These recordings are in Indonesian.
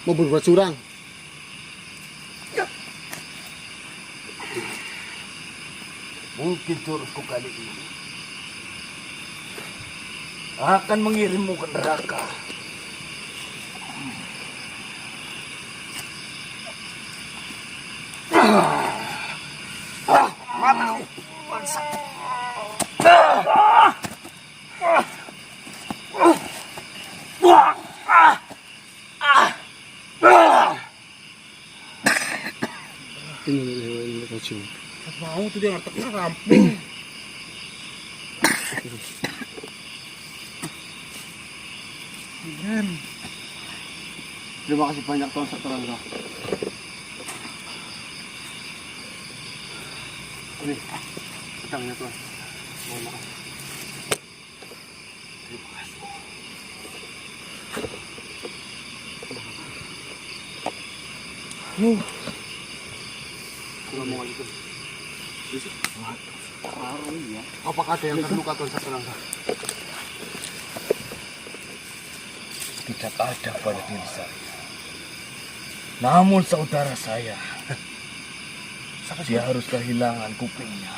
mau berbuat curang. Mungkin jurusku kali ini akan mengirimmu ke neraka. Mataku bangsa. Ini kacau. Mau tuh dia ngerteknya ramping. Terima kasih banyak Tuan Saturangga. Ini pedangnya Tuan. Mohon maaf. Terima kasih. Ngomong aja Tuan. Ya. Apakah ada yang terluka Tuan Saturangga? Tidak ada pada diri saya. Namun saudara saya, dia harus kehilangan kupingnya.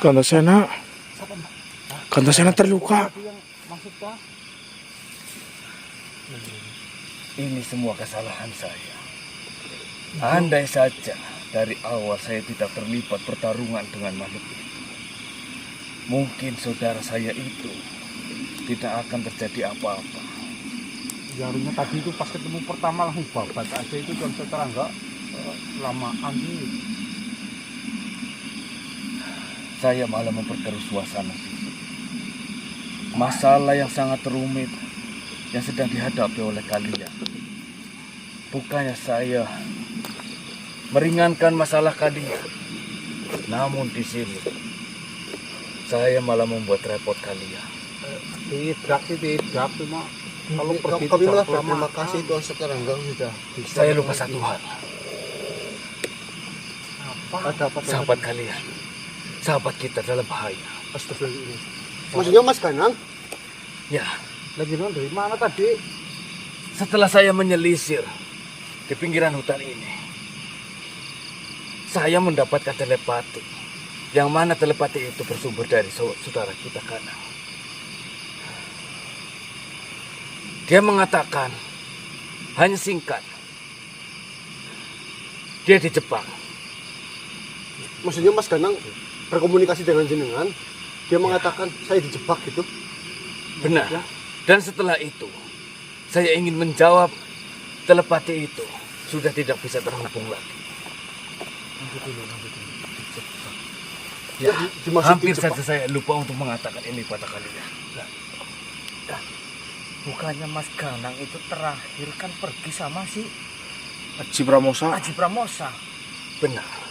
Kantasena terluka. Ini semua kesalahan saya. Andai saja dari awal saya tidak terlibat pertarungan dengan makhluk itu, mungkin saudara saya itu tidak akan terjadi apa-apa. Ya harusnya tadi itu pas ketemu pertama langsung babat aja itu Tuan Saturangga. Lamaan sih. Saya malah memperkeruh suasana. Masalah yang sangat rumit yang sedang dihadapi oleh kalian. Bukannya saya meringankan masalah kalian, namun di sini saya malah membuat repot kalian. Tidak cuma kalau pergi Kami malah itu berterima kasih Tuan Saturangga sudah bisa. Saya lupa satu hal. Ada apa? Sahabat kalian, sahabat kita dalam bahaya. Astagfirullahaladzim. Maksudnya Mas Ganang? Ya, lagi dari mana tadi? setelah saya menyelisir di pinggiran hutan ini, saya mendapatkan telepati. Yang mana telepati itu bersumber dari saudara kita Ganang. Dia mengatakan, hanya singkat, dia dijebak. Maksudnya Mas Ganang berkomunikasi dengan jenengan, dia mengatakan saya dijebak gitu. Benar. Dan setelah itu, saya ingin menjawab telepati itu sudah tidak bisa terhubung lagi. Ya, hampir saja saya lupa untuk mengatakan ini pada kalian. Bukannya Mas Ganang itu terakhir kan pergi sama si Aji Pramosa. Aji Pramosa. Benar.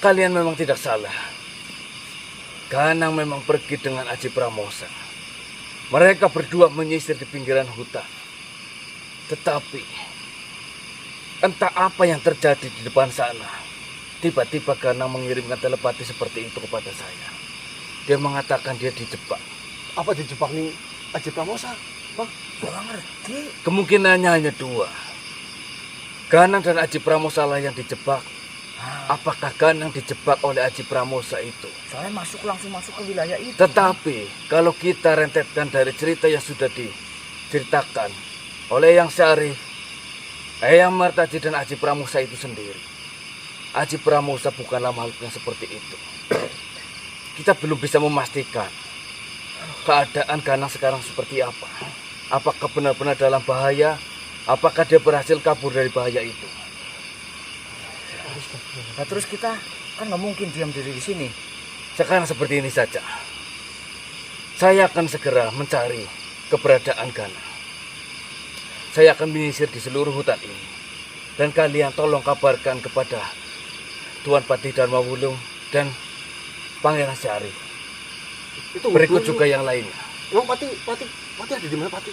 Kalian memang tidak salah. Ganang memang pergi dengan Aji Pramosa. Mereka berdua menyisir di pinggiran hutan. Tetapi entah apa yang terjadi di depan sana. Tiba-tiba Ganang mengirimkan telepati seperti itu kepada saya. Dia mengatakan dia dijebak. Apa dijebak nih Aji Pramosa? Kurang ngerti. Kemungkinannya hanya dua. Ganang dan Aji Pramosa lah yang dijebak. Apakah Ganang dijebak oleh Aji Pramosa itu? Soalnya langsung masuk ke wilayah itu. Tetapi kalau kita rentetkan dari cerita yang sudah diceritakan oleh Yang Syarif, Eyang Martaji dan Aji Pramosa itu sendiri, Aji Pramosa bukanlah makhluk yang seperti itu. Kita belum bisa memastikan keadaan Ganang sekarang seperti apa. Apakah benar-benar dalam bahaya? Apakah dia berhasil kabur dari bahaya itu? Nah, terus kita kan nggak mungkin diam diri di sini. Sekarang seperti ini saja. Saya akan segera mencari keberadaan Ganang. Saya akan menyisir di seluruh hutan ini. Dan kalian tolong kabarkan kepada Tuan Patih Dharma Wulung dan Pangeran Syarif. Itu Berikut juga yang lainnya. Emang Pati ada di mana Pati?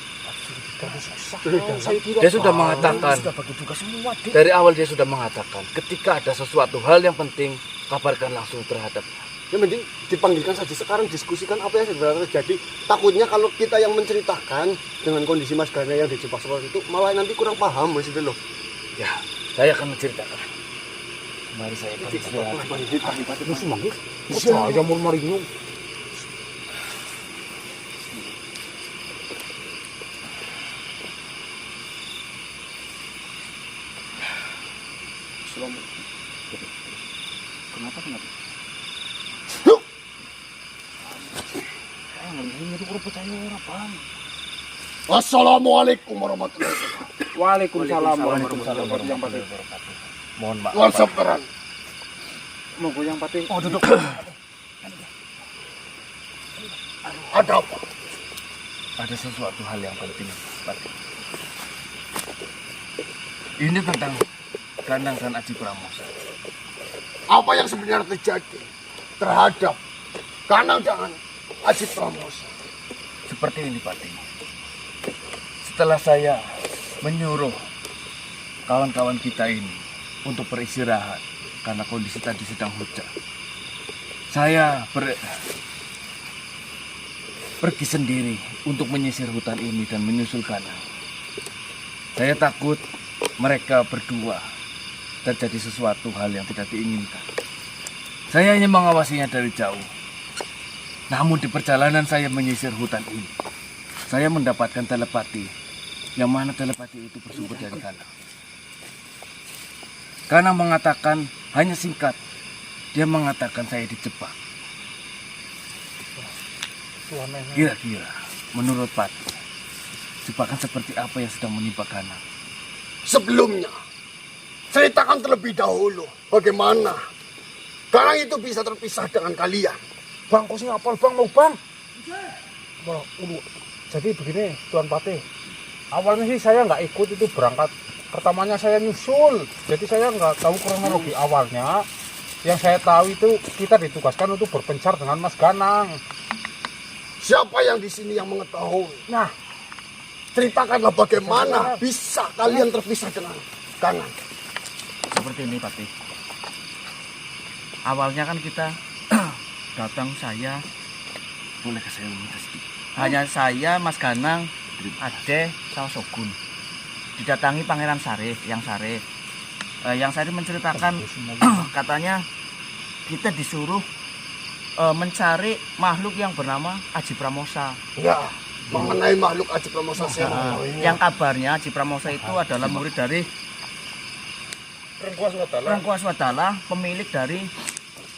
Dia sudah mengatakan, Sudah bagi tugas semua, dari awal dia sudah mengatakan, ketika ada sesuatu hal yang penting, kabarkan langsung terhadap Yang penting dipanggilkan saja sekarang, diskusikan apa yang sebenarnya terjadi. Takutnya kalau kita yang menceritakan dengan kondisi Mas Gana yang dijebak seperti itu, malah nanti kurang paham Mas itu loh. Ya, saya akan menceritakan. Mari saya akan istirahat. Itu semangat. Saya mau marinyo. Kenapa? Assalamualaikum warahmatullahi wabarakatuh. Waalaikumsalam warahmatullahi wabarakatuh. Mohon maaf. Wassalamualaikum. Monggo yang pati. Oh, duduk. Ada apa? Ada sesuatu hal yang penting, Pati. Ini tentang Ganang dan Aji Pramosa. Apa yang sebenarnya terjadi terhadap Ganang dan Aji Pramosa? Seperti ini, Pati. Setelah saya menyuruh kawan-kawan kita ini untuk beristirahat karena kondisi tadi sedang hujan, saya pergi sendiri untuk menyisir hutan ini dan menyusul Ganang. Saya takut mereka berdua terjadi sesuatu hal yang tidak diinginkan. Saya hanya mengawasinya dari jauh. Namun di perjalanan saya menyisir hutan ini, saya mendapatkan telepati, yang mana telepati itu bersumber dari Ganang. Ganang mengatakan hanya singkat, dia mengatakan saya dijebak. Kira-kira menurut Pati, jebakan seperti apa yang sedang menimpa Ganang? Sebelumnya, ceritakan terlebih dahulu bagaimana Ganang itu bisa terpisah dengan kalian. Bang, kok sih apal bang, mau bang? Jadi begini, Tuan Patih. Awalnya sih saya nggak ikut itu berangkat. Pertamanya saya nyusul, jadi saya nggak tahu kronologi awalnya. Yang saya tahu itu kita ditugaskan untuk berpencar dengan Mas Ganang. Siapa yang di sini yang mengetahui? Nah, Ceritakanlah bagaimana bisa kalian terpisah dengan Ganang. Seperti ini, Pati. Awalnya kan kita datang saya, Bolehkah saya meminta sedikit? hanya saya, Mas Ganang, Ade, sama Sogun. Didatangi Pangeran Sarif, yang Sarif. Yang Sarif menceritakan katanya kita disuruh mencari makhluk yang bernama Aji Pramosa. Ya, mengenai makhluk Aji Pramosa saya mengetahuinya. Yang kabarnya Aji Pramosa itu adalah murid dari Rengku Aswadala, pemilik dari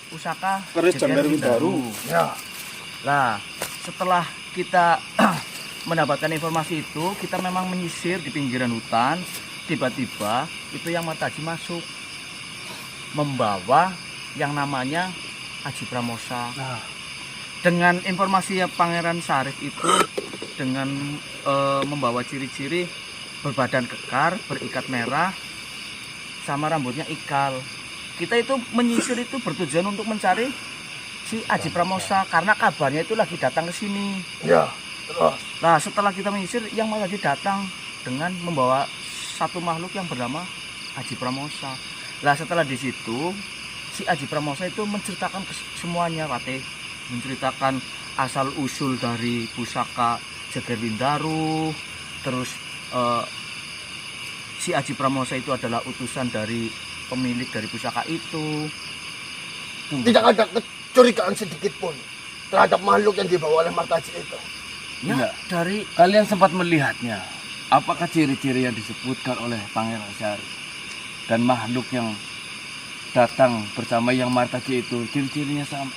pusaka Jeger Windaru. Ya, Nah, setelah kita mendapatkan informasi itu, kita memang menyisir di pinggiran hutan. Tiba-tiba itu yang Martaji masuk membawa yang namanya Aji Pramosa. Nah. Dengan informasi Pangeran Sarif itu, dengan membawa ciri-ciri berbadan kekar, berikat merah, sama rambutnya ikal. Kita itu menyisir itu bertujuan untuk mencari si Aji Pramosa karena kabarnya itu lagi datang ke sini. ya, terus. Nah, setelah kita menyisir, yang lagi datang dengan membawa satu makhluk yang bernama Aji Pramosa. Nah, setelah di situ si Aji Pramosa itu menceritakan semuanya, Pati. Menceritakan asal usul dari pusaka Jeger Windaru, terus si Aji Pramosa itu adalah utusan dari pemilik dari pusaka itu. Tidak ada kecurigaan sedikit pun terhadap makhluk yang dibawa oleh Martaji itu. Ya, Iya. dari Kalian sempat melihatnya. Apakah ciri-ciri yang disebutkan oleh Pangeran Syarif dan makhluk yang datang bersama yang Martaji itu ciri-cirinya sama?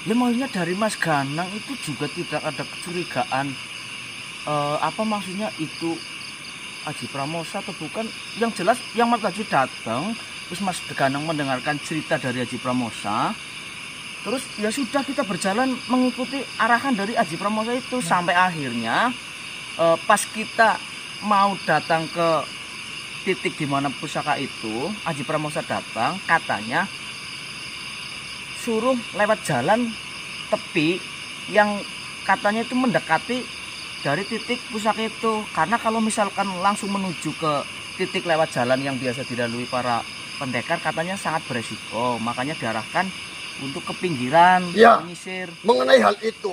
ya maksudnya dari Mas Ganang itu juga tidak ada kecurigaan. Apa maksudnya itu Aji Pramosa atau bukan? Yang jelas yang Martaji datang, terus Mas Ganang mendengarkan cerita dari Aji Pramosa. Terus ya sudah, kita berjalan mengikuti arahan dari Aji Pramosa itu sampai akhirnya pas kita mau datang ke titik di mana pusaka itu, Aji Pramosa datang, katanya suruh lewat jalan tepi yang katanya itu mendekati dari titik pusaka itu, karena kalau misalkan langsung menuju ke titik lewat jalan yang biasa dilalui para pendekar katanya sangat beresiko, makanya diarahkan untuk ke pinggiran, Ya. menyisir. Mengenai hal itu,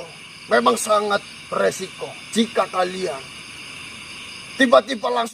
memang sangat beresiko jika kalian tiba-tiba langsung